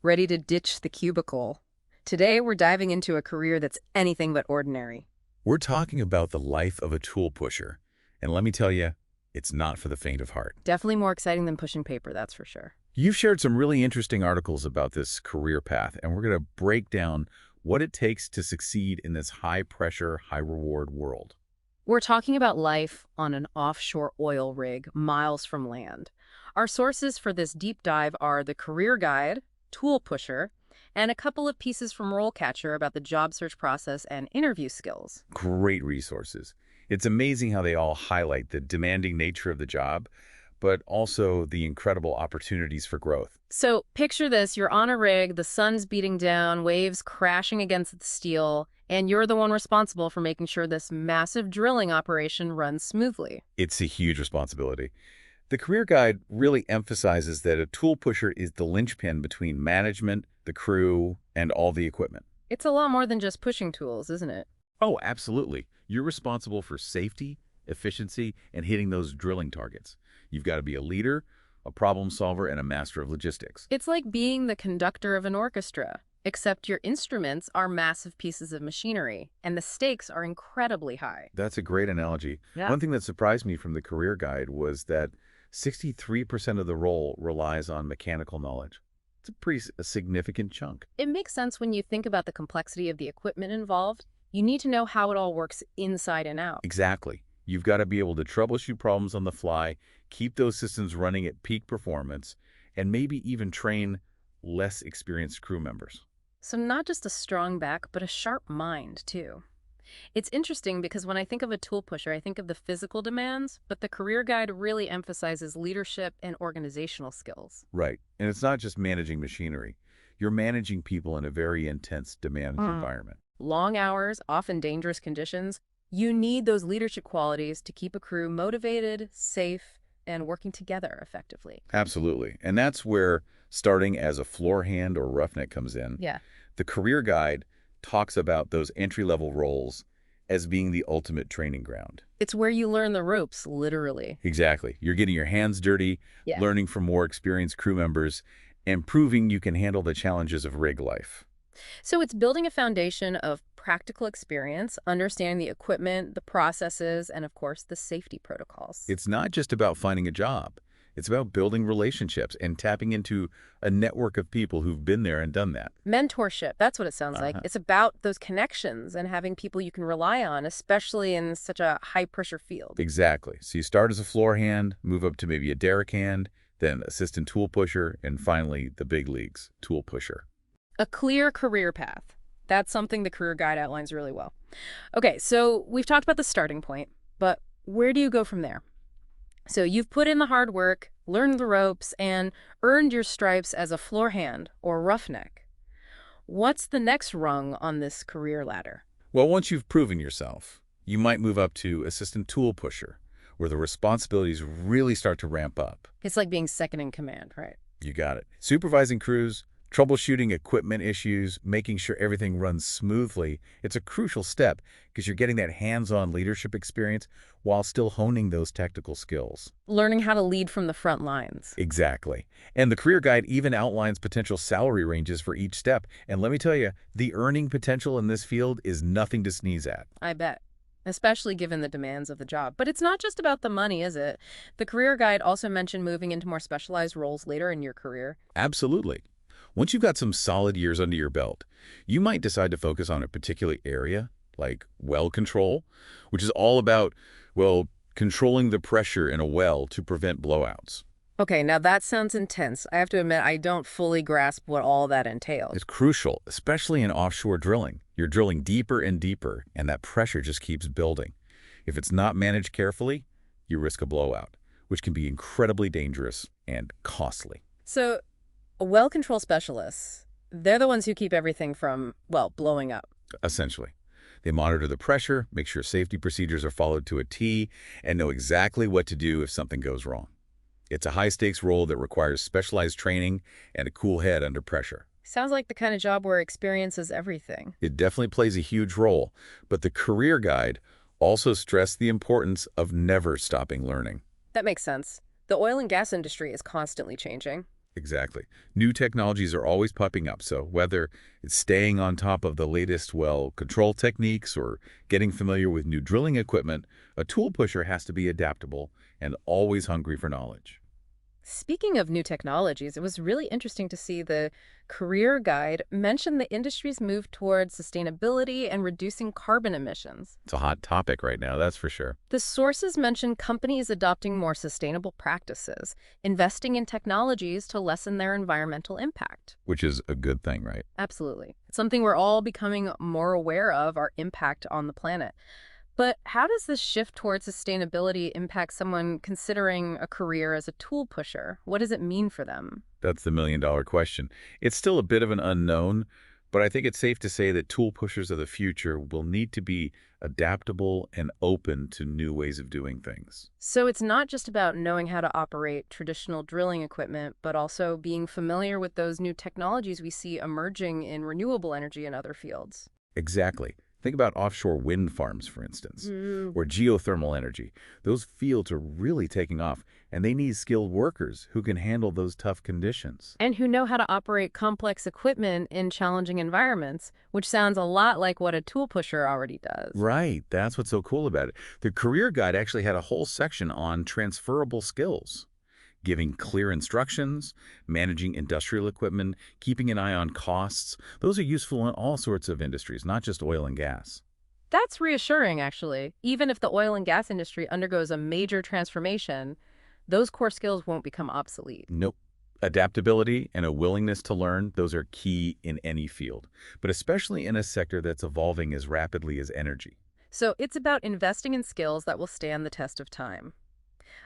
ready to ditch the cubicle. Today, we're diving into a career that's anything but ordinary. We're talking about the life of a tool pusher. And let me tell you, it's not for the faint of heart. Definitely more exciting than pushing paper, that's for sure. You've shared some really interesting articles about this career path, and we're going to break down what it takes to succeed in this high-pressure, high-reward world. We're talking about life on an offshore oil rig miles from land. Our sources for this deep dive are the Career Guide, Tool Pusher, and a couple of pieces from RoleCatcher about the job search process and interview skills. Great resources. It's amazing how they all highlight the demanding nature of the job, but also the incredible opportunities for growth. So picture this, you're on a rig, the sun's beating down, waves crashing against the steel, and you're the one responsible for making sure this massive drilling operation runs smoothly. It's a huge responsibility. The Career Guide really emphasizes that a tool pusher is the linchpin between management, the crew, and all the equipment. It's a lot more than just pushing tools, isn't it? Oh, absolutely. You're responsible for safety, efficiency, and hitting those drilling targets. You've got to be a leader, a problem solver, and a master of logistics. It's like being the conductor of an orchestra, except your instruments are massive pieces of machinery, and the stakes are incredibly high. That's a great analogy. Yeah. One thing that surprised me from the Career Guide was that 63% of the role relies on mechanical knowledge. It's a pretty significant chunk. It makes sense when you think about the complexity of the equipment involved. You need to know how it all works inside and out. Exactly. You've got to be able to troubleshoot problems on the fly, keep those systems running at peak performance, and maybe even train less experienced crew members. So not just a strong back, but a sharp mind, too. It's interesting because when I think of a tool pusher, I think of the physical demands, but the Career Guide really emphasizes leadership and organizational skills. Right. And it's not just managing machinery. You're managing people in a very intense, demanding environment. Long hours, often dangerous conditions. You need those leadership qualities to keep a crew motivated, safe, and working together effectively. Absolutely. And that's where starting as a floor hand or roughneck comes in. Yeah. The Career Guide talks about those entry-level roles as being the ultimate training ground. It's where you learn the ropes, literally. Exactly. You're getting your hands dirty, Yeah. learning from more experienced crew members, and proving you can handle the challenges of rig life. So it's building a foundation of practical experience, understanding the equipment, the processes, and of course, the safety protocols. It's not just about finding a job. It's about building relationships and tapping into a network of people who've been there and done that. Mentorship, that's what it sounds like. Uh-huh. It's about those connections and having people you can rely on, especially in such a high-pressure field. Exactly. So you start as a floor hand, move up to maybe a derrick hand, then assistant tool pusher, and finally the big leagues, tool pusher. A clear career path. That's something the Career Guide outlines really well. Okay, so we've talked about the starting point, but where do you go from there? So you've put in the hard work, learned the ropes, and earned your stripes as a floor hand or roughneck. What's the next rung on this career ladder? Well, once you've proven yourself, you might move up to assistant tool pusher, where the responsibilities really start to ramp up. It's like being second in command, right? You got it. Supervising crews, troubleshooting equipment issues, making sure everything runs smoothly. It's a crucial step because you're getting that hands-on leadership experience while still honing those technical skills. Learning how to lead from the front lines. Exactly. And the Career Guide even outlines potential salary ranges for each step. And let me tell you, the earning potential in this field is nothing to sneeze at. I bet. Especially given the demands of the job. But it's not just about the money, is it? The Career Guide also mentioned moving into more specialized roles later in your career. Absolutely. Once you've got some solid years under your belt, you might decide to focus on a particular area, like well control, which is all about, well, controlling the pressure in a well to prevent blowouts. Okay, now that sounds intense. I have to admit, I don't fully grasp what all that entails. It's crucial, especially in offshore drilling. You're drilling deeper and deeper, and that pressure just keeps building. If it's not managed carefully, you risk a blowout, which can be incredibly dangerous and costly. So, well control specialists, they're the ones who keep everything from, well, blowing up. Essentially, they monitor the pressure, make sure safety procedures are followed to a T, and know exactly what to do if something goes wrong. It's a high-stakes role that requires specialized training and a cool head under pressure. Sounds like the kind of job where experience is everything. It definitely plays a huge role, but the Career Guide also stressed the importance of never stopping learning. That makes sense. The oil and gas industry is constantly changing. Exactly. New technologies are always popping up, so whether it's staying on top of the latest well control techniques or getting familiar with new drilling equipment, a tool pusher has to be adaptable and always hungry for knowledge. Speaking of new technologies, it was really interesting to see the career guide mention the industry's move towards sustainability and reducing carbon emissions. It's a hot topic right now, that's for sure. The sources mention companies adopting more sustainable practices, investing in technologies to lessen their environmental impact. Which is a good thing, right? Absolutely. It's something we're all becoming more aware of, our impact on the planet. But how does this shift towards sustainability impact someone considering a career as a tool pusher? What does it mean for them? That's the million-dollar question. It's still a bit of an unknown, but I think it's safe to say that tool pushers of the future will need to be adaptable and open to new ways of doing things. So it's not just about knowing how to operate traditional drilling equipment, but also being familiar with those new technologies we see emerging in renewable energy and other fields. Exactly. Think about offshore wind farms, for instance, Mm. or geothermal energy. Those fields are really taking off, and they need skilled workers who can handle those tough conditions. And who know how to operate complex equipment in challenging environments, which sounds a lot like what a tool pusher already does. Right, that's what's so cool about it. The career guide actually had a whole section on transferable skills, giving clear instructions, managing industrial equipment, keeping an eye on costs. Those are useful in all sorts of industries, not just oil and gas. That's reassuring, actually. Even if the oil and gas industry undergoes a major transformation, those core skills won't become obsolete. Nope. Adaptability and a willingness to learn, those are key in any field, but especially in a sector that's evolving as rapidly as energy. So it's about investing in skills that will stand the test of time.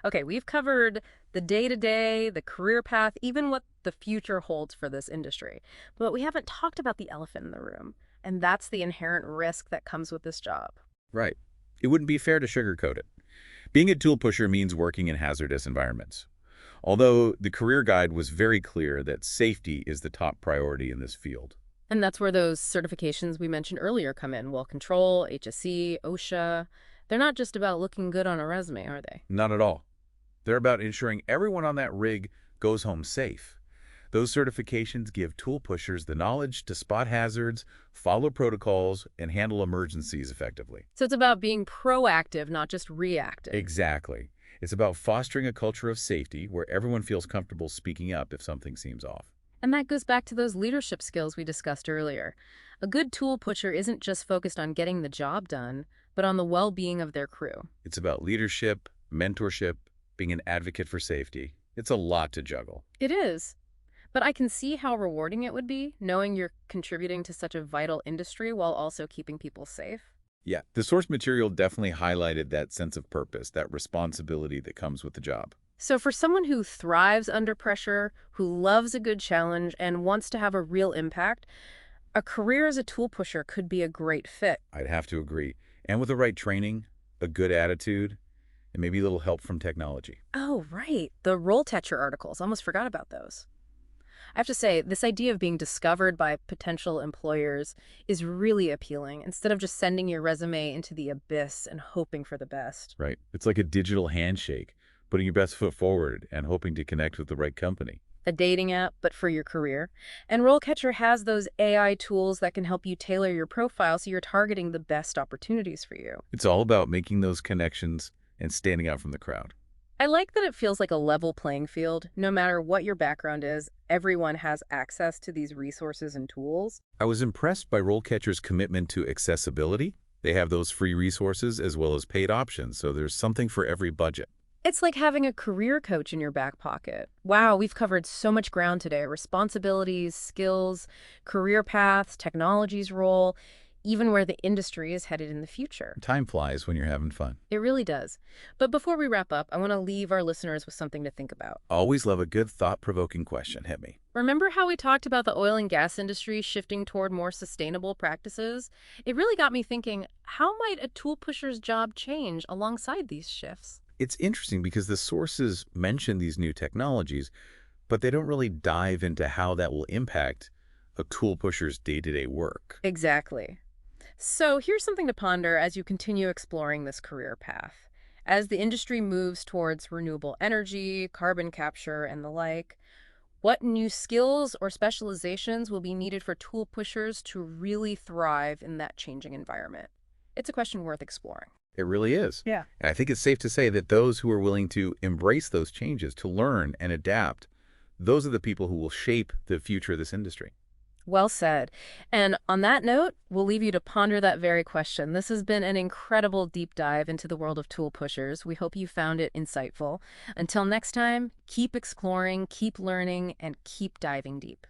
Okay, we've covered the day-to-day, the career path, even what the future holds for this industry. But we haven't talked about the elephant in the room, and that's the inherent risk that comes with this job. Right. It wouldn't be fair to sugarcoat it. Being a tool pusher means working in hazardous environments. Although the career guide was very clear that safety is the top priority in this field. And that's where those certifications we mentioned earlier come in. Well control, HSE, OSHA. They're not just about looking good on a resume, are they? Not at all. They're about ensuring everyone on that rig goes home safe. Those certifications give tool pushers the knowledge to spot hazards, follow protocols, and handle emergencies effectively. So it's about being proactive, not just reactive. Exactly. It's about fostering a culture of safety where everyone feels comfortable speaking up if something seems off. And that goes back to those leadership skills we discussed earlier. A good tool pusher isn't just focused on getting the job done, but on the well-being of their crew. It's about leadership, mentorship, being an advocate for safety. It's a lot to juggle. It is. But I can see how rewarding it would be, knowing you're contributing to such a vital industry while also keeping people safe. Yeah, the source material definitely highlighted that sense of purpose, that responsibility that comes with the job. So for someone who thrives under pressure, who loves a good challenge, and wants to have a real impact, a career as a tool pusher could be a great fit. I'd have to agree. And with the right training, a good attitude, and maybe a little help from technology. Oh, right. The RoleCatcher articles. Almost forgot about those. I have to say, this idea of being discovered by potential employers is really appealing, instead of just sending your resume into the abyss and hoping for the best. Right. It's like a digital handshake, putting your best foot forward and hoping to connect with the right company. A dating app, but for your career. And RoleCatcher has those AI tools that can help you tailor your profile so you're targeting the best opportunities for you. It's all about making those connections and standing out from the crowd. I like that it feels like a level playing field. No matter what your background is, everyone has access to these resources and tools. I was impressed by RoleCatcher's commitment to accessibility. They have those free resources as well as paid options, so there's something for every budget. It's like having a career coach in your back pocket. Wow, we've covered so much ground today. Responsibilities, skills, career paths, technology's role, even where the industry is headed in the future. Time flies when you're having fun. It really does. But before we wrap up, I want to leave our listeners with something to think about. Always love a good thought-provoking question. Hit me. Remember how we talked about the oil and gas industry shifting toward more sustainable practices? It really got me thinking, how might a tool pusher's job change alongside these shifts? It's interesting because the sources mention these new technologies, but they don't really dive into how that will impact a tool pusher's day-to-day work. Exactly. So here's something to ponder as you continue exploring this career path. As the industry moves towards renewable energy, carbon capture, and the like, What new skills or specializations will be needed for tool pushers to really thrive in that changing environment? It's a question worth exploring. It really is. Yeah. And I think it's safe to say that those who are willing to embrace those changes, to learn and adapt, those are the people who will shape the future of this industry. Well said. And on that note, we'll leave you to ponder that very question. This has been an incredible deep dive into the world of tool pushers. We hope you found it insightful. Until next time, keep exploring, keep learning, and keep diving deep.